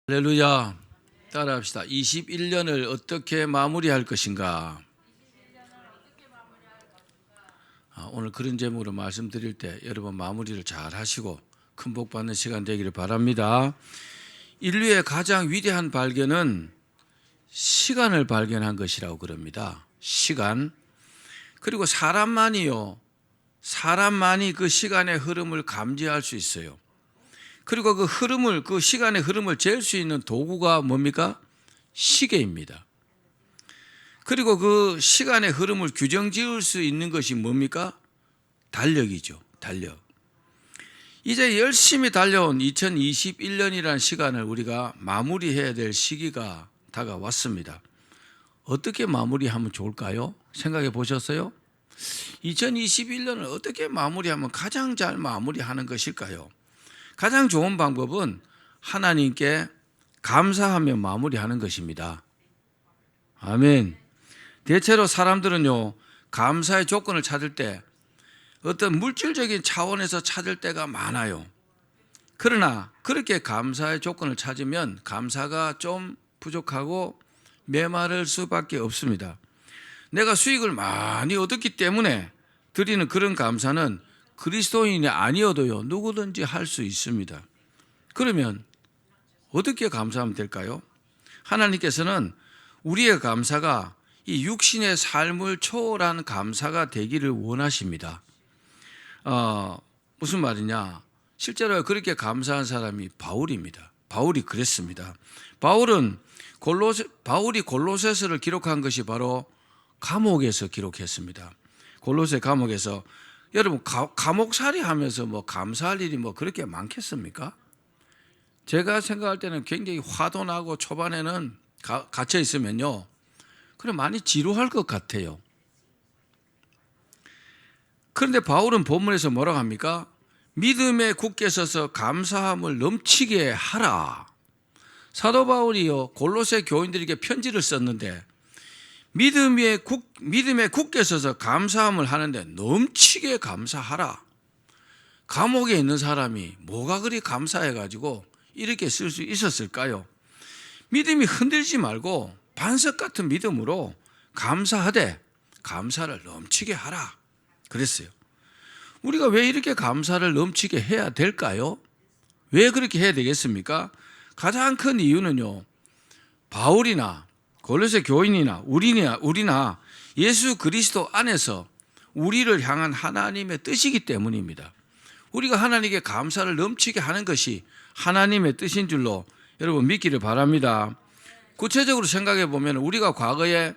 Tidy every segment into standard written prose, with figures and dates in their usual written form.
할렐루야. 따라합시다. 21년을 어떻게 마무리할 것인가. 오늘 그런 제목으로 말씀드릴 때 여러분 마무리를 잘 하시고 큰 복 받는 시간 되기를 바랍니다. 인류의 가장 위대한 발견은 시간을 발견한 것이라고 그럽니다. 시간. 그리고 사람만이 그 시간의 흐름을 감지할 수 있어요. 그리고 그 시간의 흐름을 잴 수 있는 도구가 뭡니까? 시계입니다. 그리고 그 시간의 흐름을 규정 지을 수 있는 것이 뭡니까? 달력이죠. 달력. 이제 열심히 달려온 2021년이라는 시간을 우리가 마무리해야 될 시기가 다가왔습니다. 어떻게 마무리하면 좋을까요? 생각해 보셨어요? 2021년을 어떻게 마무리하면 가장 잘 마무리하는 것일까요? 가장 좋은 방법은 하나님께 감사하며 마무리하는 것입니다. 아멘. 대체로 사람들은요, 감사의 조건을 찾을 때 어떤 물질적인 차원에서 찾을 때가 많아요. 그러나 그렇게 감사의 조건을 찾으면 감사가 좀 부족하고 메마를 수밖에 없습니다. 내가 수익을 많이 얻었기 때문에 드리는 그런 감사는 그리스도인이 아니어도요, 누구든지 할 수 있습니다. 그러면 어떻게 감사하면 될까요? 하나님께서는 우리의 감사가 이 육신의 삶을 초월한 감사가 되기를 원하십니다. 무슨 말이냐? 실제로 그렇게 감사한 사람이 바울입니다. 바울이 그랬습니다. 바울이 골로새서를 기록한 것이 바로 감옥에서 기록했습니다. 골로새 감옥에서 여러분 감옥살이 하면서 감사할 일이 그렇게 많겠습니까? 제가 생각할 때는 굉장히 화도 나고 초반에는 갇혀 있으면요, 그래 많이 지루할 것 같아요. 그런데 바울은 본문에서 뭐라고 합니까? 믿음에 굳게 서서 감사함을 넘치게 하라. 사도 바울이요, 골로새 교인들에게 편지를 썼는데 믿음에 굳게 서서 감사함을 하는데 넘치게 감사하라. 감옥에 있는 사람이 뭐가 그리 감사해가지고 이렇게 쓸 수 있었을까요? 믿음이 흔들지 말고 반석 같은 믿음으로 감사하되 감사를 넘치게 하라 그랬어요. 우리가 왜 이렇게 감사를 넘치게 해야 될까요? 왜 그렇게 해야 되겠습니까? 가장 큰 이유는요, 바울이나 골로새 교인이나 우리나 예수 그리스도 안에서 우리를 향한 하나님의 뜻이기 때문입니다. 우리가 하나님께 감사를 넘치게 하는 것이 하나님의 뜻인 줄로 여러분 믿기를 바랍니다. 구체적으로 생각해 보면 우리가 과거에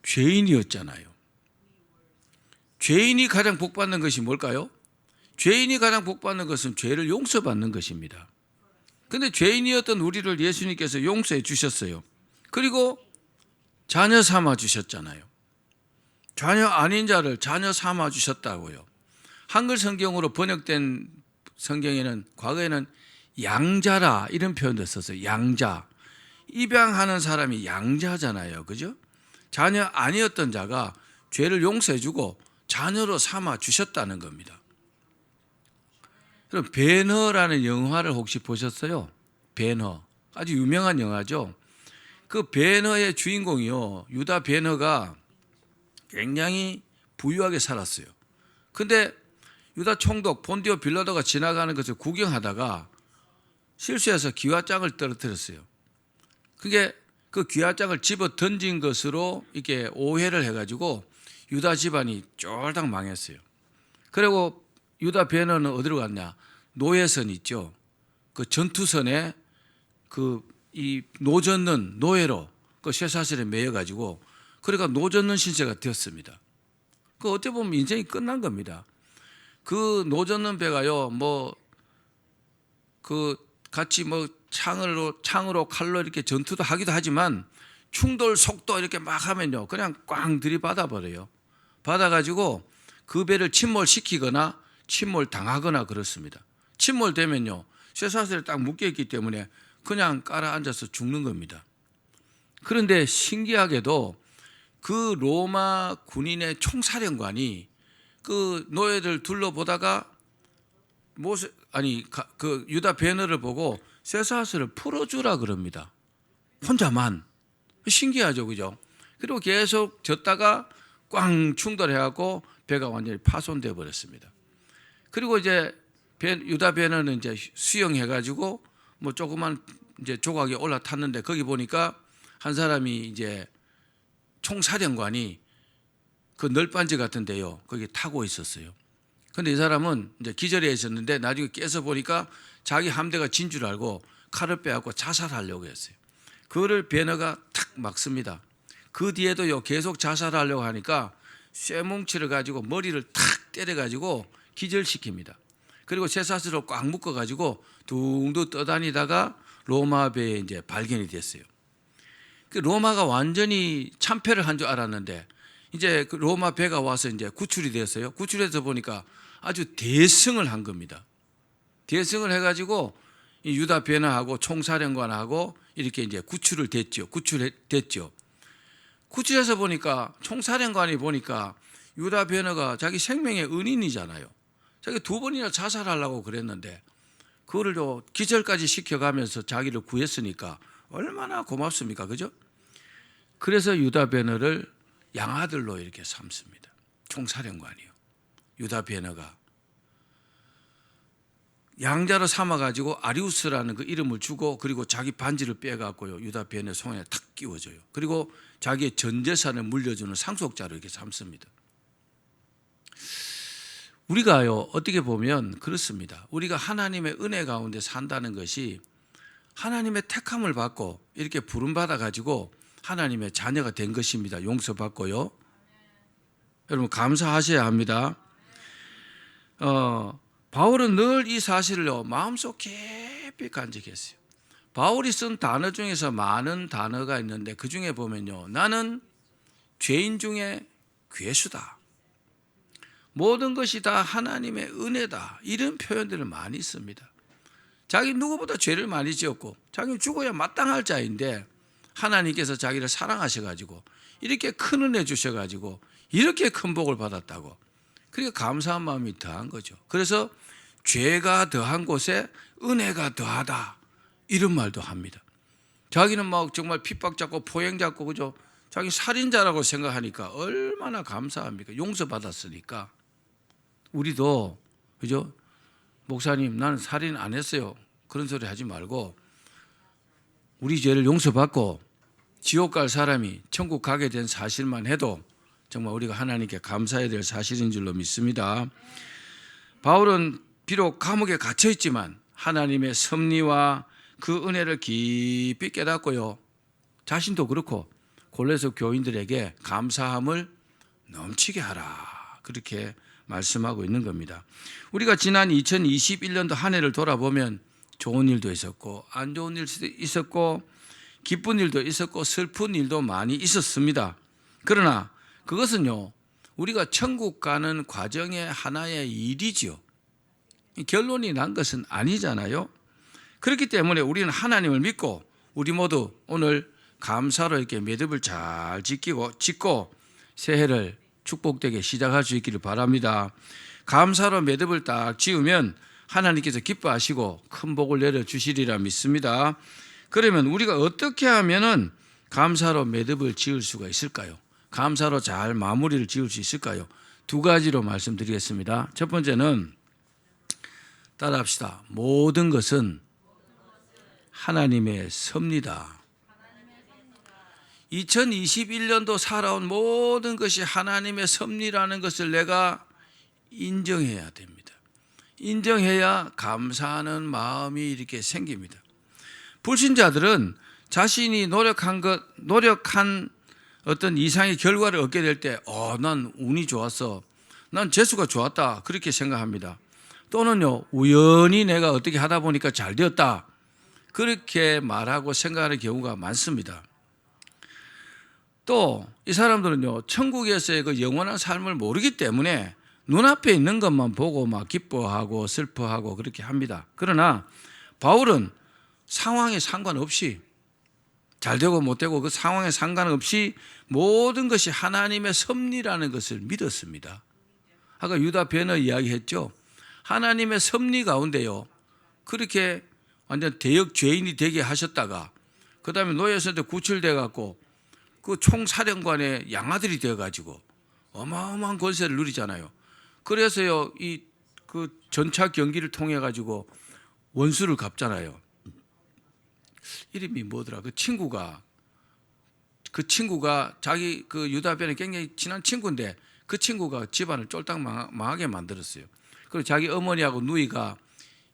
죄인이었잖아요. 죄인이 가장 복받는 것이 뭘까요? 죄인이 가장 복받는 것은 죄를 용서받는 것입니다. 그런데 죄인이었던 우리를 예수님께서 용서해 주셨어요. 그리고 자녀 삼아 주셨잖아요. 자녀 아닌 자를 자녀 삼아 주셨다고요. 한글 성경으로 번역된 성경에는 과거에는 양자라 이런 표현도 썼어요. 양자. 입양하는 사람이 양자잖아요. 그죠? 자녀 아니었던 자가 죄를 용서해 주고 자녀로 삼아 주셨다는 겁니다. 그럼 배너라는 영화를 혹시 보셨어요? 배너. 아주 유명한 영화죠. 그 배너의 주인공이요, 유다 배너가 굉장히 부유하게 살았어요. 근데 유다 총독 본디오 빌라도가 지나가는 것을 구경하다가 실수해서 기와장을 떨어뜨렸어요. 그게 그 기와장을 집어 던진 것으로 이렇게 오해를 해가지고 유다 집안이 쫄딱 망했어요. 그리고 유다 배너는 어디로 갔냐? 노예선 있죠. 그 전투선에 이 노젓는 노예로 그 쇠사슬에 매여가지고 그러니까 노젓는 신세가 되었습니다. 그 어떻게 보면 인생이 끝난 겁니다. 그 노젓는 배가요, 같이 창으로 칼로 이렇게 전투도 하기도 하지만 충돌 속도 이렇게 막 하면요, 그냥 꽝 들이받아 버려요. 받아가지고 그 배를 침몰시키거나 침몰당하거나 그렇습니다. 침몰되면요, 쇠사슬에 딱 묶여있기 때문에 그냥 깔아앉아서 죽는 겁니다. 그런데 신기하게도 그 로마 군인의 총사령관이 그 노예들 둘러보다가 그 유다 베너를 보고 쇠사슬을 풀어주라 그럽니다. 혼자만. 신기하죠, 그죠? 그리고 계속 졌다가 꽝 충돌해갖고 배가 완전히 파손돼 버렸습니다. 그리고 이제 유다 배너는 이제 수영해가지고 뭐 조그만 이제 조각에 올라탔는데 거기 보니까 한 사람이 이제 총사령관이 그 널빤지 같은데요, 거기 타고 있었어요. 근데 이 사람은 이제 기절해 있었는데 나중에 깨서 보니까 자기 함대가 진 줄 알고 칼을 빼앗고 자살하려고 했어요. 그거를 배너가 탁 막습니다. 그 뒤에도요 계속 자살하려고 하니까 쇠뭉치를 가지고 머리를 탁 때려가지고 기절시킵니다. 그리고 쇠사슬로 꽉 묶어가지고 둥둥 떠다니다가 로마 배에 이제 발견이 됐어요. 그 로마가 완전히 참패를 한 줄 알았는데 이제 그 로마 배가 와서 이제 구출이 됐어요. 구출해서 보니까 아주 대승을 한 겁니다. 대승을 해가지고 이 유다 베나하고 총사령관하고 이렇게 이제 구출됐죠. 구출해서 보니까 총사령관이 보니까 유다 베나가 자기 생명의 은인이잖아요. 자기 2번이나 자살하려고 그랬는데 그거를 또 기절까지 시켜가면서 자기를 구했으니까 얼마나 고맙습니까, 그죠? 그래서 유다 베너를 양아들로 이렇게 삼습니다. 총사령관이요. 유다 베너가 양자로 삼아가지고 아리우스라는 그 이름을 주고 그리고 자기 반지를 빼갖고요 유다 베너 손에 탁 끼워줘요. 그리고 자기의 전 재산을 물려주는 상속자로 이렇게 삼습니다. 우리가요 어떻게 보면 그렇습니다. 우리가 하나님의 은혜 가운데 산다는 것이 하나님의 택함을 받고 이렇게 부름받아 가지고 하나님의 자녀가 된 것입니다. 용서받고요. 여러분 감사하셔야 합니다. 바울은 늘 이 사실을 마음속 깊이 간직했어요. 바울이 쓴 단어 중에서 많은 단어가 있는데 그 중에 보면요, 나는 죄인 중에 괴수다, 모든 것이 다 하나님의 은혜다, 이런 표현들을 많이 씁니다. 자기 누구보다 죄를 많이 지었고 자기는 죽어야 마땅할 자인데 하나님께서 자기를 사랑하셔가지고 이렇게 큰 은혜 주셔가지고 이렇게 큰 복을 받았다고, 그러니까 감사한 마음이 더한 거죠. 그래서 죄가 더한 곳에 은혜가 더하다, 이런 말도 합니다. 자기는 막 정말 핍박잡고 포행잡고 그죠? 자기 살인자라고 생각하니까 얼마나 감사합니까? 용서받았으니까. 우리도 그죠? 목사님 나는 살인 안 했어요, 그런 소리 하지 말고 우리 죄를 용서받고 지옥 갈 사람이 천국 가게 된 사실만 해도 정말 우리가 하나님께 감사해야 될 사실인 줄로 믿습니다. 바울은 비록 감옥에 갇혀 있지만 하나님의 섭리와 그 은혜를 깊이 깨닫고요, 자신도 그렇고 골로새 교인들에게 감사함을 넘치게 하라, 그렇게 말씀하고 있는 겁니다. 우리가 지난 2021년도 한 해를 돌아보면 좋은 일도 있었고 안 좋은 일도 있었고 기쁜 일도 있었고 슬픈 일도 많이 있었습니다. 그러나 그것은요 우리가 천국 가는 과정의 하나의 일이죠. 결론이 난 것은 아니잖아요. 그렇기 때문에 우리는 하나님을 믿고 우리 모두 오늘 감사로 이렇게 매듭을 잘 짓고 새해를 축복되게 시작할 수 있기를 바랍니다. 감사로 매듭을 딱 지으면 하나님께서 기뻐하시고 큰 복을 내려주시리라 믿습니다. 그러면 우리가 어떻게 하면은 감사로 매듭을 지을 수가 있을까요? 감사로 잘 마무리를 지을 수 있을까요? 2가지로 말씀드리겠습니다. 첫 번째는 따라합시다. 모든 것은 하나님의 섭니다. 2021년도 살아온 모든 것이 하나님의 섭리라는 것을 내가 인정해야 됩니다. 인정해야 감사하는 마음이 이렇게 생깁니다. 불신자들은 자신이 노력한 어떤 이상의 결과를 얻게 될 때, 난 운이 좋았어, 난 재수가 좋았다, 그렇게 생각합니다. 또는요, 우연히 내가 어떻게 하다 보니까 잘 되었다, 그렇게 말하고 생각하는 경우가 많습니다. 또 이 사람들은요, 천국에서의 그 영원한 삶을 모르기 때문에 눈앞에 있는 것만 보고 막 기뻐하고 슬퍼하고 그렇게 합니다. 그러나 바울은 상황에 상관없이, 잘 되고 못 되고 그 상황에 상관없이 모든 것이 하나님의 섭리라는 것을 믿었습니다. 아까 유다 베너 이야기했죠. 하나님의 섭리 가운데요, 그렇게 완전 대역 죄인이 되게 하셨다가 그 다음에 노예선대 구출돼 갖고 그 총사령관의 양아들이 되어 가지고 어마어마한 권세를 누리잖아요. 그래서요 이 그 전차 경기를 통해 가지고 원수를 갚잖아요. 이름이 뭐더라? 그 친구가 자기 그 유다변에 굉장히 친한 친구인데 그 친구가 집안을 쫄딱 망하게 만들었어요. 그리고 자기 어머니하고 누이가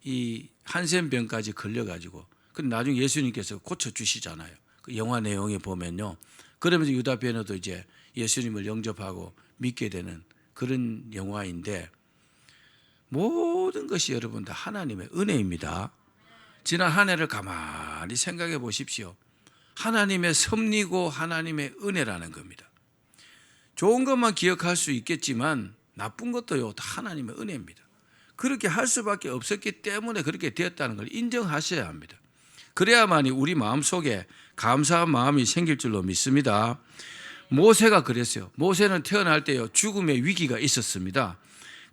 이 한센병까지 걸려가지고 근데 나중에 예수님께서 고쳐주시잖아요. 그 영화 내용에 보면요. 그러면서 유다변에도 이제 예수님을 영접하고 믿게 되는 그런 영화인데 모든 것이 여러분 다 하나님의 은혜입니다. 지난 한 해를 가만히 생각해 보십시오. 하나님의 섭리고 하나님의 은혜라는 겁니다. 좋은 것만 기억할 수 있겠지만 나쁜 것도요 다 하나님의 은혜입니다. 그렇게 할 수밖에 없었기 때문에 그렇게 되었다는 걸 인정하셔야 합니다. 그래야만이 우리 마음속에 감사한 마음이 생길 줄로 믿습니다. 모세가 그랬어요. 모세는 태어날 때요 죽음의 위기가 있었습니다.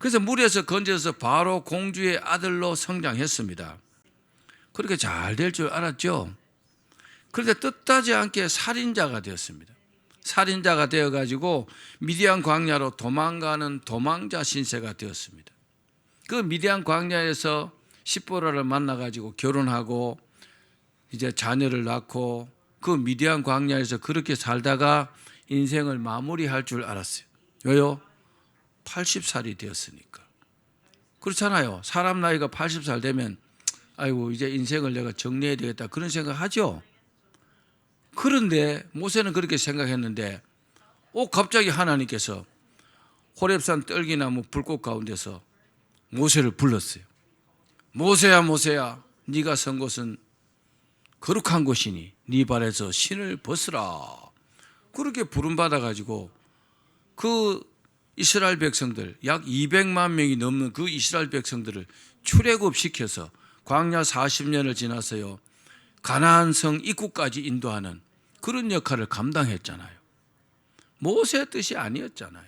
그래서 물에서 건져서 바로 공주의 아들로 성장했습니다. 그렇게 잘 될 줄 알았죠. 그런데 뜻하지 않게 살인자가 되었습니다. 살인자가 되어가지고 미디안 광야로 도망가는 도망자 신세가 되었습니다. 그 미디안 광야에서 십보라를 만나가지고 결혼하고 이제 자녀를 낳고 그 미디안 광야에서 그렇게 살다가 인생을 마무리할 줄 알았어요. 왜요? 80살이 되었으니까. 그렇잖아요. 사람 나이가 80살 되면 아이고 이제 인생을 내가 정리해야 되겠다 그런 생각하죠. 그런데 모세는 그렇게 생각했는데 갑자기 하나님께서 호렙산 떨기나무 불꽃 가운데서 모세를 불렀어요. 모세야 모세야 네가 선 곳은 거룩한 곳이니 네 발에서 신을 벗으라. 그렇게 부름받아 가지고 그 이스라엘 백성들 약 200만 명이 넘는 그 이스라엘 백성들을 출애굽시켜서 광야 40년을 지나서요 가나안 성 입구까지 인도하는 그런 역할을 감당했잖아요. 모세의 뜻이 아니었잖아요.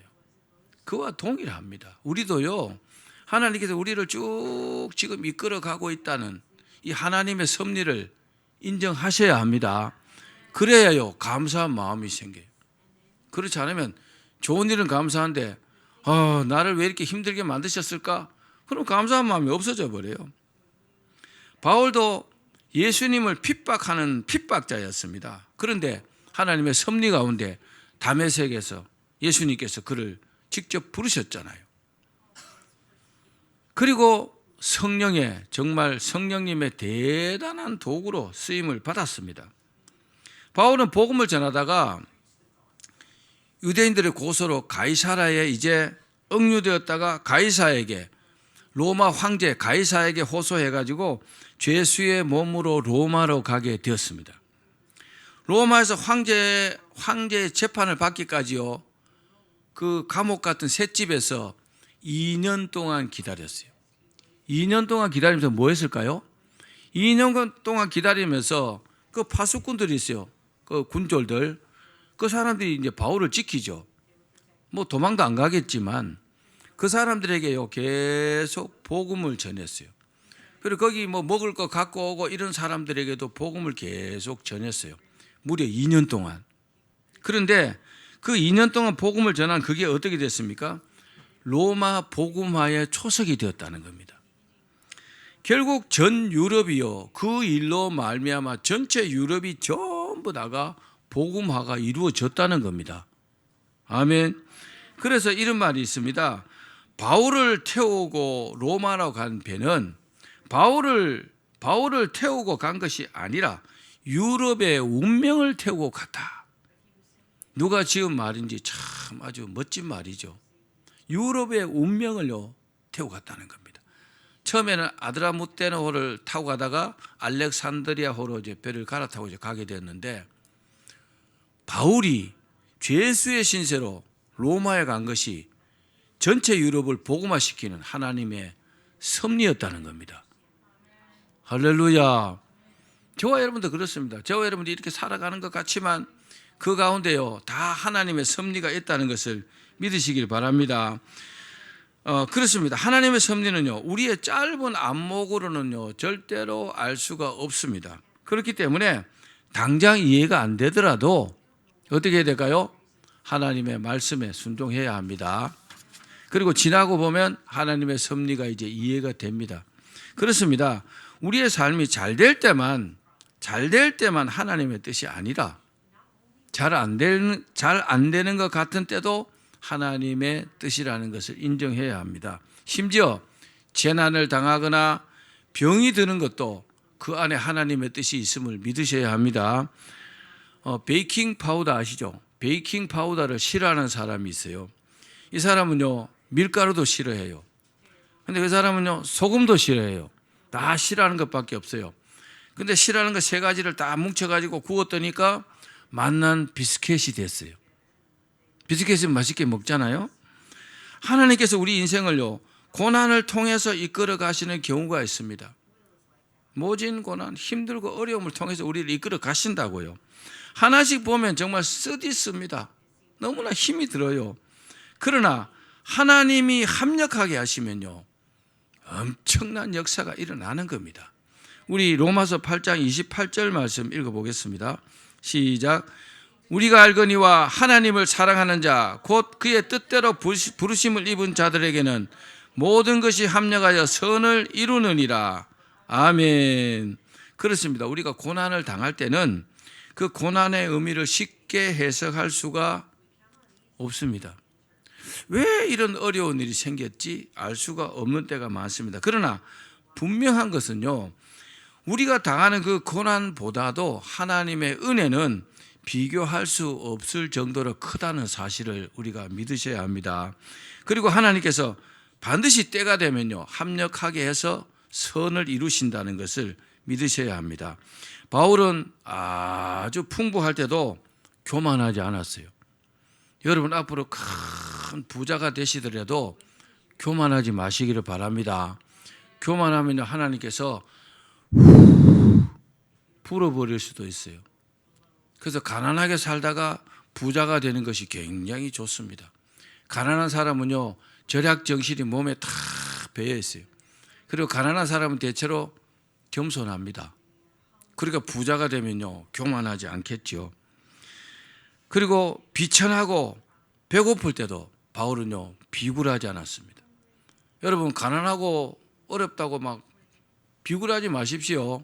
그와 동일합니다. 우리도요 하나님께서 우리를 쭉 지금 이끌어 가고 있다는 이 하나님의 섭리를 인정하셔야 합니다. 그래야요 감사한 마음이 생겨요. 그렇지 않으면 좋은 일은 감사한데 나를 왜 이렇게 힘들게 만드셨을까? 그럼 감사한 마음이 없어져 버려요. 바울도 예수님을 핍박하는 핍박자였습니다. 그런데 하나님의 섭리 가운데 다메섹에서 예수님께서 그를 직접 부르셨잖아요. 그리고 정말 성령님의 대단한 도구로 쓰임을 받았습니다. 바울은 복음을 전하다가 유대인들의 고소로 가이사라에 이제 억류되었다가 가이사에게 로마 황제 가이사에게 호소해가지고 죄수의 몸으로 로마로 가게 되었습니다. 로마에서 황제의 재판을 받기까지요 그 감옥 같은 셋집에서 2년 동안 기다렸어요. 2년 동안 기다리면서 뭐 했을까요? 2년 동안 기다리면서 그 파수꾼들이 있어요. 그 군졸들. 그 사람들이 이제 바울을 지키죠. 뭐 도망도 안 가겠지만 그 사람들에게요 계속 복음을 전했어요. 그리고 거기 뭐 먹을 거 갖고 오고 이런 사람들에게도 복음을 계속 전했어요. 무려 2년 동안. 그런데 그 2년 동안 복음을 전한 그게 어떻게 됐습니까? 로마 복음화의 초석이 되었다는 겁니다. 결국 전 유럽이요 그 일로 말미암아 전체 유럽이 전부 다가 복음화가 이루어졌다는 겁니다. 아멘. 그래서 이런 말이 있습니다. 바울을 태우고 로마로 간 배는 바울을 태우고 간 것이 아니라 유럽의 운명을 태우고 갔다. 누가 지은 말인지 참 아주 멋진 말이죠. 유럽의 운명을요 태우고 갔다는 겁니다. 처음에는 아드라무테노호를 타고 가다가 알렉산드리아호로 이제 배를 갈아타고 이제 가게 됐는데 바울이 죄수의 신세로 로마에 간 것이 전체 유럽을 복음화시키는 하나님의 섭리였다는 겁니다. 할렐루야. 저와 여러분도 그렇습니다. 저와 여러분도 이렇게 살아가는 것 같지만 그 가운데요 다 하나님의 섭리가 있다는 것을 믿으시길 바랍니다. 그렇습니다. 하나님의 섭리는요, 우리의 짧은 안목으로는요, 절대로 알 수가 없습니다. 그렇기 때문에 당장 이해가 안 되더라도 어떻게 해야 될까요? 하나님의 말씀에 순종해야 합니다. 그리고 지나고 보면 하나님의 섭리가 이제 이해가 됩니다. 그렇습니다. 우리의 삶이 잘 될 때만 하나님의 뜻이 아니라 잘 안 되는 것 같은 때도 하나님의 뜻이라는 것을 인정해야 합니다. 심지어 재난을 당하거나 병이 드는 것도 그 안에 하나님의 뜻이 있음을 믿으셔야 합니다. 베이킹 파우더 아시죠? 베이킹 파우더를 싫어하는 사람이 있어요. 이 사람은요, 밀가루도 싫어해요. 근데 그 사람은요, 소금도 싫어해요. 다 싫어하는 것밖에 없어요. 근데 싫어하는 것 세 가지를 다 뭉쳐가지고 구웠더니까 맛난 비스켓이 됐어요. 비스켓은 맛있게 먹잖아요. 하나님께서 우리 인생을요, 고난을 통해서 이끌어 가시는 경우가 있습니다. 모진 고난, 힘들고 어려움을 통해서 우리를 이끌어 가신다고요. 하나씩 보면 정말 쓰디씁니다. 너무나 힘이 들어요. 그러나 하나님이 합력하게 하시면요, 엄청난 역사가 일어나는 겁니다. 우리 로마서 8장 28절 말씀 읽어보겠습니다. 시작. 우리가 알거니와 하나님을 사랑하는 자 곧 그의 뜻대로 부르심을 입은 자들에게는 모든 것이 합력하여 선을 이루느니라. 아멘. 그렇습니다. 우리가 고난을 당할 때는 그 고난의 의미를 쉽게 해석할 수가 없습니다. 왜 이런 어려운 일이 생겼지 알 수가 없는 때가 많습니다. 그러나 분명한 것은요, 우리가 당하는 그 고난보다도 하나님의 은혜는 비교할 수 없을 정도로 크다는 사실을 우리가 믿으셔야 합니다. 그리고 하나님께서 반드시 때가 되면요, 합력하게 해서 선을 이루신다는 것을 믿으셔야 합니다. 바울은 아주 풍부할 때도 교만하지 않았어요. 여러분 앞으로 큰 부자가 되시더라도 교만하지 마시기를 바랍니다. 교만하면 하나님께서 불어버릴 수도 있어요. 그래서 가난하게 살다가 부자가 되는 것이 굉장히 좋습니다. 가난한 사람은요, 절약 정신이 몸에 다 배어 있어요. 그리고 가난한 사람은 대체로 겸손합니다. 그러니까 부자가 되면요, 교만하지 않겠죠. 그리고 비천하고 배고플 때도 바울은요, 비굴하지 않았습니다. 여러분, 가난하고 어렵다고 막 비굴하지 마십시오.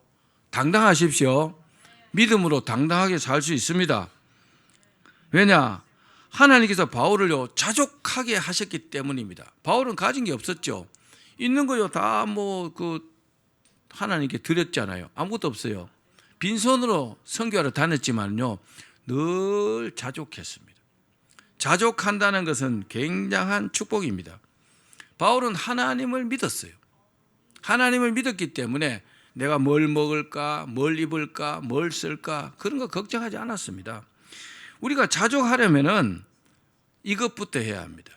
당당하십시오. 믿음으로 당당하게 살 수 있습니다. 왜냐? 하나님께서 바울을요, 자족하게 하셨기 때문입니다. 바울은 가진 게 없었죠. 있는 거요 다 하나님께 드렸잖아요. 아무것도 없어요. 빈손으로 선교하러 다녔지만요, 늘 자족했습니다. 자족한다는 것은 굉장한 축복입니다. 바울은 하나님을 믿었어요. 하나님을 믿었기 때문에 내가 뭘 먹을까, 뭘 입을까, 뭘 쓸까, 그런 거 걱정하지 않았습니다. 우리가 자족하려면은 이것부터 해야 합니다.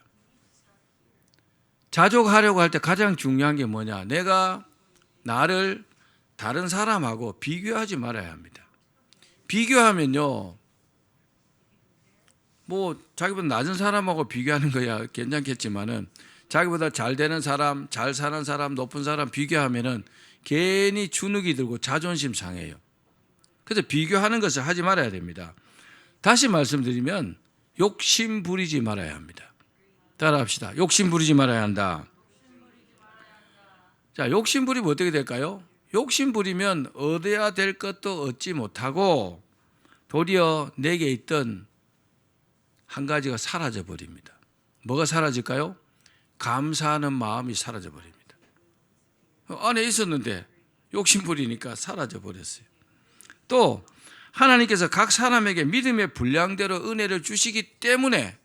자족하려고 할 때 가장 중요한 게 뭐냐? 내가 나를 다른 사람하고 비교하지 말아야 합니다. 비교하면요, 자기보다 낮은 사람하고 비교하는 거야 괜찮겠지만은, 자기보다 잘 되는 사람, 잘 사는 사람, 높은 사람 비교하면은 괜히 주눅이 들고 자존심 상해요. 그래서 비교하는 것을 하지 말아야 됩니다. 다시 말씀드리면 욕심 부리지 말아야 합니다. 따라합시다. 욕심 부리지 말아야 한다. 자, 욕심 부리면 어떻게 될까요? 욕심 부리면 얻어야 될 것도 얻지 못하고 도리어 내게 있던 한 가지가 사라져 버립니다. 뭐가 사라질까요? 감사하는 마음이 사라져 버립니다. 안에 있었는데 욕심 부리니까 사라져 버렸어요. 또 하나님께서 각 사람에게 믿음의 분량대로 은혜를 주시기 때문에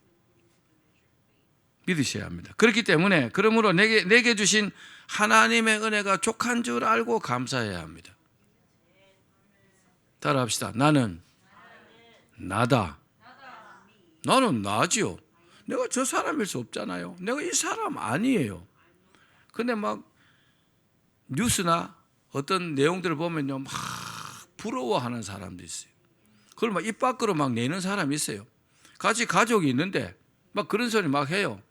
믿으셔야 합니다. 그렇기 때문에 그러므로 내게 주신 하나님의 은혜가 족한 줄 알고 감사해야 합니다. 따라합시다. 나는 나다. 나는 나지요. 내가 저 사람일 수 없잖아요. 내가 이 사람 아니에요. 근데 막 뉴스나 어떤 내용들을 보면요, 막 부러워하는 사람도 있어요. 그걸 막 입 밖으로 막 내는 사람이 있어요. 같이 가족이 있는데 막 그런 소리 막 해요.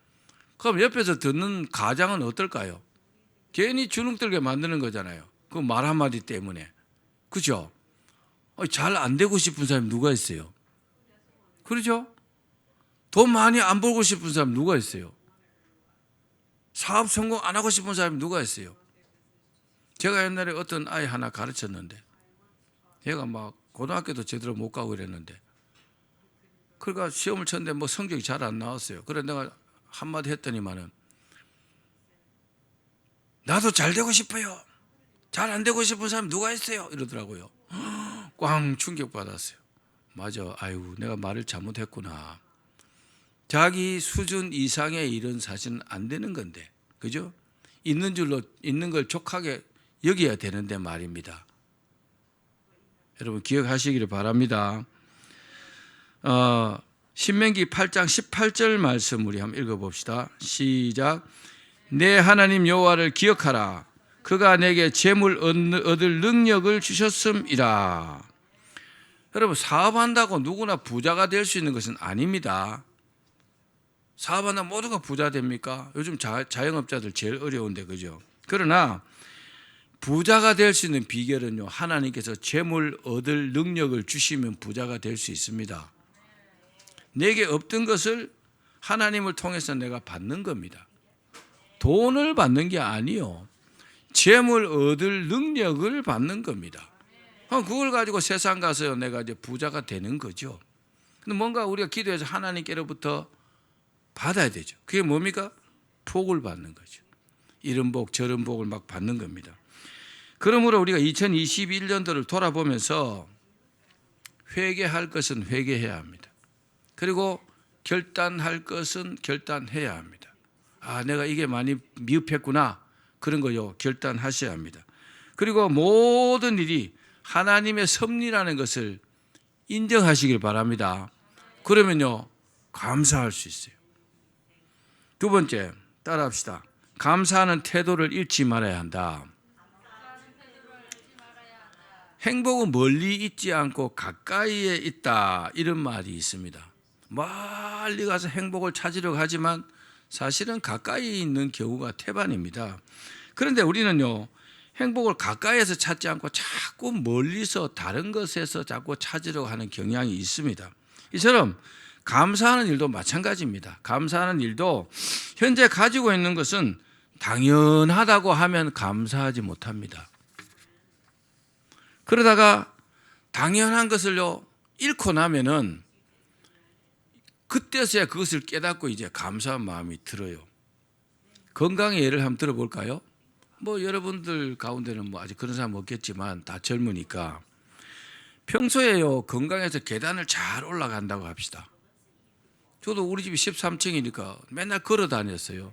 그럼 옆에서 듣는 가장은 어떨까요? 괜히 주눅들게 만드는 거잖아요. 그 말 한마디 때문에. 그죠? 잘 안 되고 싶은 사람이 누가 있어요? 그렇죠? 돈 많이 안 벌고 싶은 사람 누가 있어요? 사업 성공 안 하고 싶은 사람이 누가 있어요? 제가 옛날에 어떤 아이 하나 가르쳤는데 얘가 막 고등학교도 제대로 못 가고 이랬는데 그러니까 시험을 쳤는데 뭐 성적이 잘 안 나왔어요. 그래 내가 한마디 했더니만은 나도 잘 되고 싶어요. 잘 안 되고 싶은 사람 누가 있어요? 이러더라고요. 꽝 충격받았어요. 맞아. 아유 내가 말을 잘못했구나. 자기 수준 이상의 일은 사실은 안 되는 건데 그죠? 있는 줄로 있는 걸 족하게 여겨야 되는데 말입니다. 여러분 기억하시기를 바랍니다. 신명기 8장 18절 말씀 우리 한번 읽어봅시다. 시작. 내 하나님 여호와를 기억하라. 그가 내게 재물 얻을 능력을 주셨음이라. 여러분 사업한다고 누구나 부자가 될 수 있는 것은 아닙니다. 사업한다고 모두가 부자 됩니까? 요즘 자영업자들 제일 어려운데 그죠? 그러나 부자가 될 수 있는 비결은요, 하나님께서 재물 얻을 능력을 주시면 부자가 될 수 있습니다. 내게 없던 것을 하나님을 통해서 내가 받는 겁니다. 돈을 받는 게 아니요, 재물 얻을 능력을 받는 겁니다. 그걸 가지고 세상 가서 내가 이제 부자가 되는 거죠. 근데 뭔가 우리가 기도해서 하나님께로부터 받아야 되죠. 그게 뭡니까? 복을 받는 거죠. 이런 복 저런 복을 막 받는 겁니다. 그러므로 우리가 2021년도를 돌아보면서 회개할 것은 회개해야 합니다. 그리고 결단할 것은 결단해야 합니다. 내가 이게 많이 미흡했구나. 그런 거요. 결단하셔야 합니다. 그리고 모든 일이 하나님의 섭리라는 것을 인정하시길 바랍니다. 그러면요, 감사할 수 있어요. 두 번째, 따라합시다. 감사하는 태도를 잃지 말아야 한다. 행복은 멀리 있지 않고 가까이에 있다. 이런 말이 있습니다. 멀리 가서 행복을 찾으려고 하지만 사실은 가까이 있는 경우가 태반입니다. 그런데 우리는요, 행복을 가까이에서 찾지 않고 자꾸 멀리서 다른 것에서 자꾸 찾으려고 하는 경향이 있습니다. 이처럼 감사하는 일도 마찬가지입니다. 감사하는 일도 현재 가지고 있는 것은 당연하다고 하면 감사하지 못합니다. 그러다가 당연한 것을요 잃고 나면은 그때서야 그것을 깨닫고 이제 감사한 마음이 들어요. 건강의 예를 한번 들어볼까요? 뭐 여러분들 가운데는 뭐 아직 그런 사람 없겠지만 다 젊으니까 평소에요 건강해서 계단을 잘 올라간다고 합시다. 저도 우리 집이 13층이니까 맨날 걸어 다녔어요.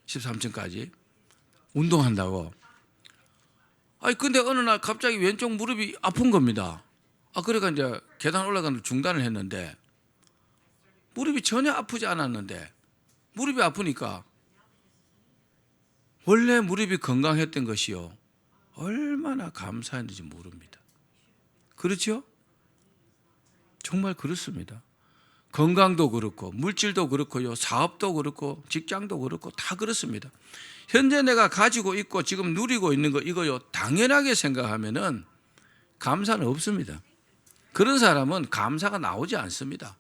13층까지 운동한다고. 근데 어느 날 갑자기 왼쪽 무릎이 아픈 겁니다. 그러니까 이제 계단 올라가는 중단을 했는데 무릎이 전혀 아프지 않았는데 무릎이 아프니까 원래 무릎이 건강했던 것이요 얼마나 감사했는지 모릅니다. 그렇죠? 정말 그렇습니다. 건강도 그렇고 물질도 그렇고요 사업도 그렇고 직장도 그렇고 다 그렇습니다. 현재 내가 가지고 있고 지금 누리고 있는 거 이거요 당연하게 생각하면은 감사는 없습니다. 그런 사람은 감사가 나오지 않습니다.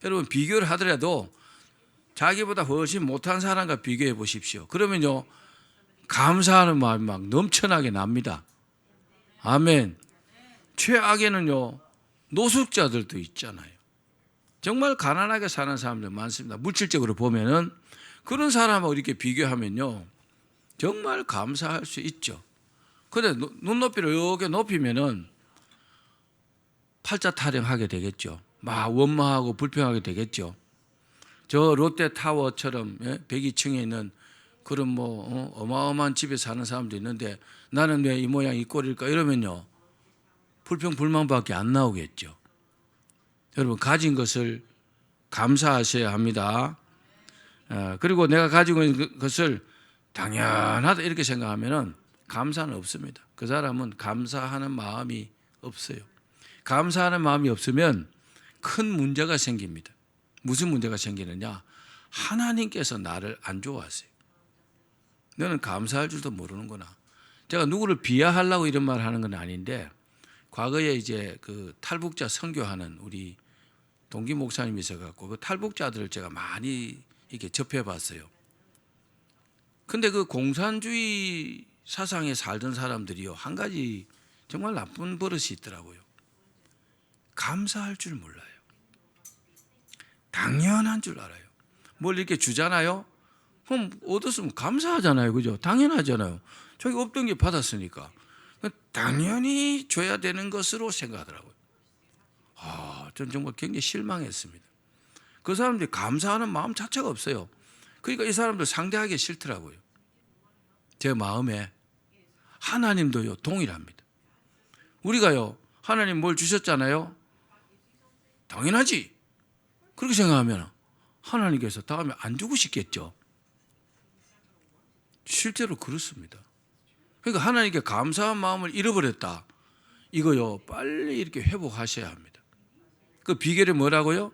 여러분 비교를 하더라도 자기보다 훨씬 못한 사람과 비교해 보십시오. 그러면요 감사하는 마음이 막 넘쳐나게 납니다. 아멘. 최악에는요 노숙자들도 있잖아요. 정말 가난하게 사는 사람들 많습니다. 물질적으로 보면은 그런 사람하고 이렇게 비교하면요 정말 감사할 수 있죠. 그런데 눈높이를 이렇게 높이면은 팔자 타령하게 되겠죠. 막 원망하고 불평하게 되겠죠. 저 롯데타워처럼 102층에 있는 그런 뭐 어마어마한 집에 사는 사람도 있는데 나는 왜 이 모양 이 꼴일까 이러면요 불평 불만밖에 안 나오겠죠. 여러분 가진 것을 감사하셔야 합니다. 그리고 내가 가지고 있는 것을 당연하다 이렇게 생각하면 감사는 없습니다. 그 사람은 감사하는 마음이 없어요. 감사하는 마음이 없으면 큰 문제가 생깁니다. 무슨 문제가 생기느냐? 하나님께서 나를 안 좋아하세요. 너는 감사할 줄도 모르는구나. 제가 누구를 비하하려고 이런 말을 하는 건 아닌데, 과거에 이제 그 탈북자 선교하는 우리 동기 목사님이 있어갖고 그 탈북자들을 제가 많이 이렇게 접해봤어요. 근데 그 공산주의 사상에 살던 사람들이요, 한 가지 정말 나쁜 버릇이 있더라고요. 감사할 줄 몰라요. 당연한 줄 알아요. 뭘 이렇게 주잖아요. 그럼 얻었으면 감사하잖아요. 그죠? 당연하잖아요. 저기 없던 게 받았으니까. 당연히 줘야 되는 것으로 생각하더라고요. 전 정말 굉장히 실망했습니다. 그 사람들이 감사하는 마음 자체가 없어요. 그러니까 이 사람들 상대하기 싫더라고요. 제 마음에 하나님도요, 동일합니다. 우리가요, 하나님 뭘 주셨잖아요. 당연하지. 그렇게 생각하면 하나님께서 다음에 안 주고 싶겠죠. 실제로 그렇습니다. 그러니까 하나님께 감사한 마음을 잃어버렸다. 이거요, 빨리 이렇게 회복하셔야 합니다. 그 비결이 뭐라고요?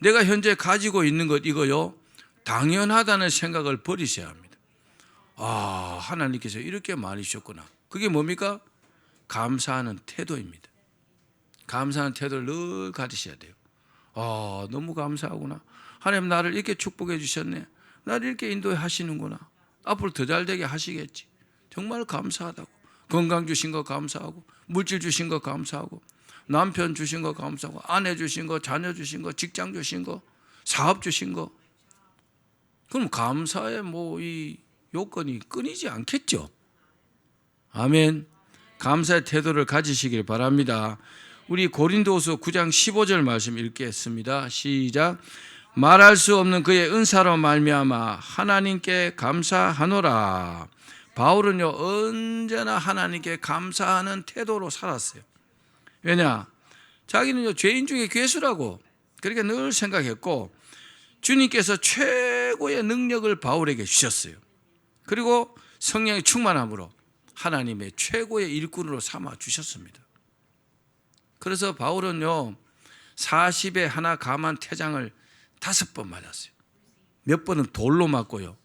내가 현재 가지고 있는 것 이거요, 당연하다는 생각을 버리셔야 합니다. 하나님께서 이렇게 많이 주셨구나. 그게 뭡니까? 감사하는 태도입니다. 감사하는 태도를 늘 가지셔야 돼요. 너무 감사하구나. 하나님 나를 이렇게 축복해 주셨네. 나를 이렇게 인도해 하시는구나. 앞으로 더 잘 되게 하시겠지. 정말 감사하다고. 건강 주신 거 감사하고, 물질 주신 거 감사하고, 남편 주신 거 감사하고, 아내 주신 거, 자녀 주신 거, 직장 주신 거, 사업 주신 거. 그럼 감사의 이 요건이 끊이지 않겠죠. 아멘. 감사의 태도를 가지시길 바랍니다. 우리 고린도후서 9장 15절 말씀 읽겠습니다. 시작. 말할 수 없는 그의 은사로 말미암아 하나님께 감사하노라. 바울은요, 언제나 하나님께 감사하는 태도로 살았어요. 왜냐? 자기는요, 죄인 중에 괴수라고 그렇게 늘 생각했고, 주님께서 최고의 능력을 바울에게 주셨어요. 그리고 성령의 충만함으로 하나님의 최고의 일꾼으로 삼아 주셨습니다. 그래서 바울은요, 40에 하나 감한 태장을 5번 맞았어요. 몇 번은 돌로 맞고요,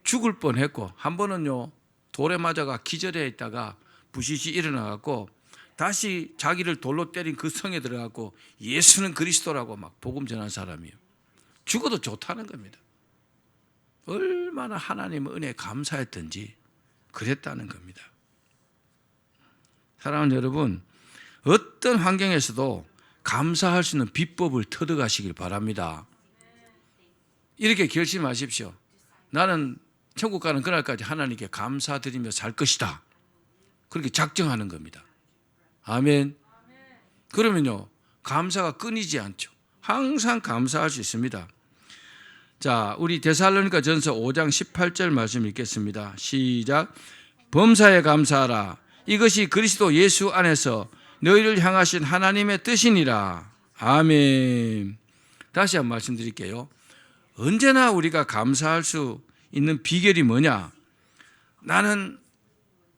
죽을 뻔했고, 한 번은요, 돌에 맞아가 기절해 있다가 부시시 일어나갖고 다시 자기를 돌로 때린 그 성에 들어가고 예수는 그리스도라고 막 복음 전한 사람이에요. 죽어도 좋다는 겁니다. 얼마나 하나님의 은혜에 감사했던지 그랬다는 겁니다. 사랑하는 여러분, 어떤 환경에서도 감사할 수 있는 비법을 터득하시길 바랍니다. 이렇게 결심하십시오. 나는 천국 가는 그날까지 하나님께 감사드리며 살 것이다. 그렇게 작정하는 겁니다. 아멘. 그러면요, 감사가 끊이지 않죠. 항상 감사할 수 있습니다. 자, 우리 데살로니가 전서 5장 18절 말씀 읽겠습니다. 시작. 범사에 감사하라. 이것이 그리스도 예수 안에서 너희를 향하신 하나님의 뜻이니라. 아멘. 다시 한번 말씀드릴게요. 언제나 우리가 감사할 수 있는 비결이 뭐냐? 나는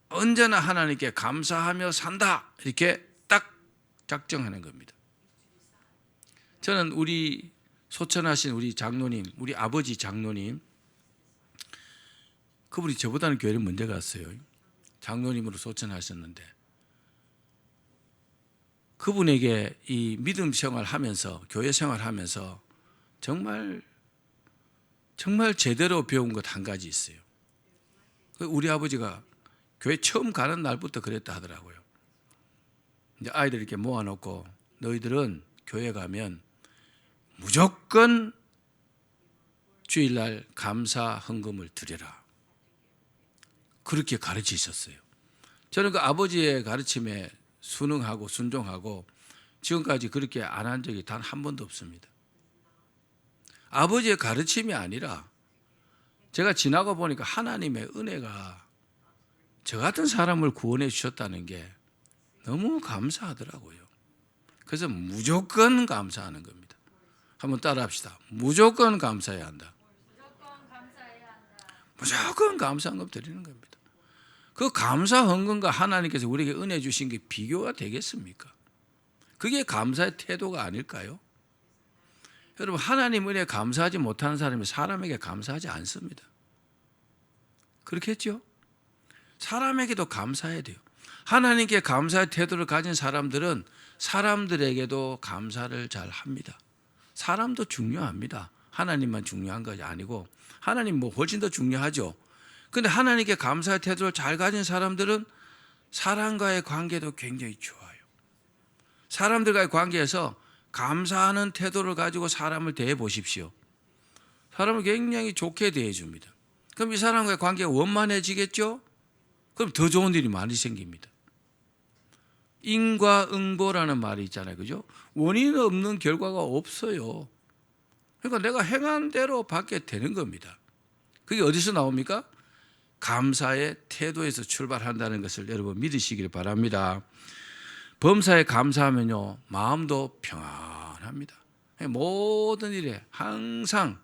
언제나 하나님께 감사하며 산다. 이렇게 딱 작정하는 겁니다. 저는 우리 소천하신 우리 장로님, 우리 아버지 장로님, 그분이 저보다는 교회를 먼저 갔어요. 장로님으로 소천하셨는데, 그분에게 이 믿음 생활하면서, 교회 생활하면서 정말 제대로 배운 것 한 가지 있어요. 우리 아버지가 교회 처음 가는 날부터 그랬다 하더라고요. 이제 아이들 이렇게 모아놓고, 너희들은 교회 가면 무조건 주일날 감사 헌금을 드려라. 그렇게 가르치셨어요. 저는 그 아버지의 가르침에 순응하고 순종하고 지금까지 그렇게 안 한 적이 단 한 번도 없습니다. 아버지의 가르침이 아니라 제가 지나가 보니까 하나님의 은혜가 저 같은 사람을 구원해 주셨다는 게 너무 감사하더라고요. 그래서 무조건 감사하는 겁니다. 한번 따라 합시다. 무조건 감사해야 한다. 무조건 감사 헌금 드리는 겁니다. 그 감사 헌금과 하나님께서 우리에게 은혜 주신 게 비교가 되겠습니까? 그게 감사의 태도가 아닐까요? 여러분, 하나님 은혜에 감사하지 못하는 사람이 사람에게 감사하지 않습니다. 그렇겠죠? 사람에게도 감사해야 돼요. 하나님께 감사의 태도를 가진 사람들은 사람들에게도 감사를 잘 합니다. 사람도 중요합니다. 하나님만 중요한 것이 아니고 하나님 훨씬 더 중요하죠. 그런데 하나님께 감사의 태도를 잘 가진 사람들은 사람과의 관계도 굉장히 좋아요. 사람들과의 관계에서 감사하는 태도를 가지고 사람을 대해 보십시오. 사람을 굉장히 좋게 대해 줍니다. 그럼 이 사람과의 관계가 원만해지겠죠? 그럼 더 좋은 일이 많이 생깁니다. 인과응보라는 말이 있잖아요. 그죠? 원인 없는 결과가 없어요. 그러니까 내가 행한 대로 받게 되는 겁니다. 그게 어디서 나옵니까? 감사의 태도에서 출발한다는 것을 여러분 믿으시길 바랍니다. 범사에 감사하면요, 마음도 평안합니다. 모든 일에 항상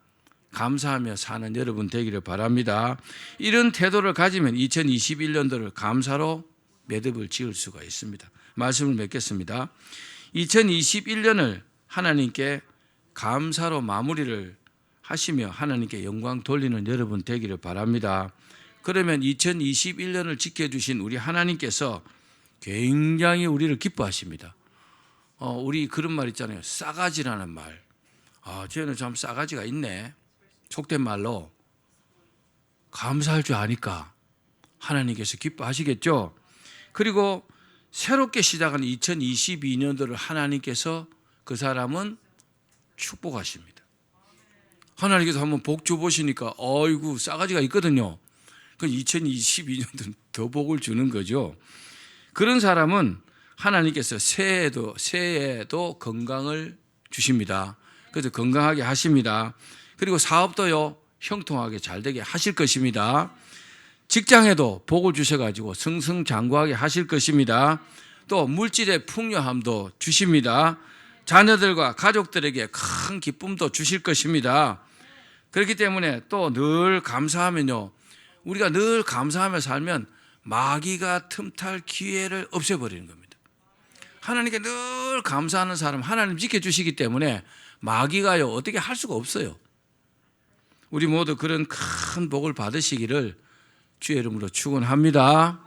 감사하며 사는 여러분 되기를 바랍니다. 이런 태도를 가지면 2021년도를 감사로 매듭을 지을 수가 있습니다. 말씀을 맺겠습니다. 2021년을 하나님께 감사로 마무리를 하시며 하나님께 영광 돌리는 여러분 되기를 바랍니다. 그러면 2021년을 지켜주신 우리 하나님께서 굉장히 우리를 기뻐하십니다. 우리 그런 말 있잖아요. 싸가지라는 말. 쟤는 참 싸가지가 있네. 속된 말로 감사할 줄 아니까 하나님께서 기뻐하시겠죠. 그리고 새롭게 시작하는 2022년도를 하나님께서 그 사람은 축복하십니다. 하나님께서 한번 복 줘보시니까 어이구 싸가지가 있거든요. 그 2022년도는 더 복을 주는 거죠. 그런 사람은 하나님께서 새해에도 건강을 주십니다. 그래서 건강하게 하십니다. 그리고 사업도요 형통하게 잘 되게 하실 것입니다. 직장에도 복을 주셔가지고 승승장구하게 하실 것입니다. 또 물질의 풍요함도 주십니다. 자녀들과 가족들에게 큰 기쁨도 주실 것입니다. 그렇기 때문에 또 늘 감사하면요, 우리가 늘 감사하며 살면 마귀가 틈탈 기회를 없애버리는 겁니다. 하나님께 늘 감사하는 사람 하나님 지켜주시기 때문에 마귀가요 어떻게 할 수가 없어요. 우리 모두 그런 큰 복을 받으시기를 주의 이름으로 축원합니다.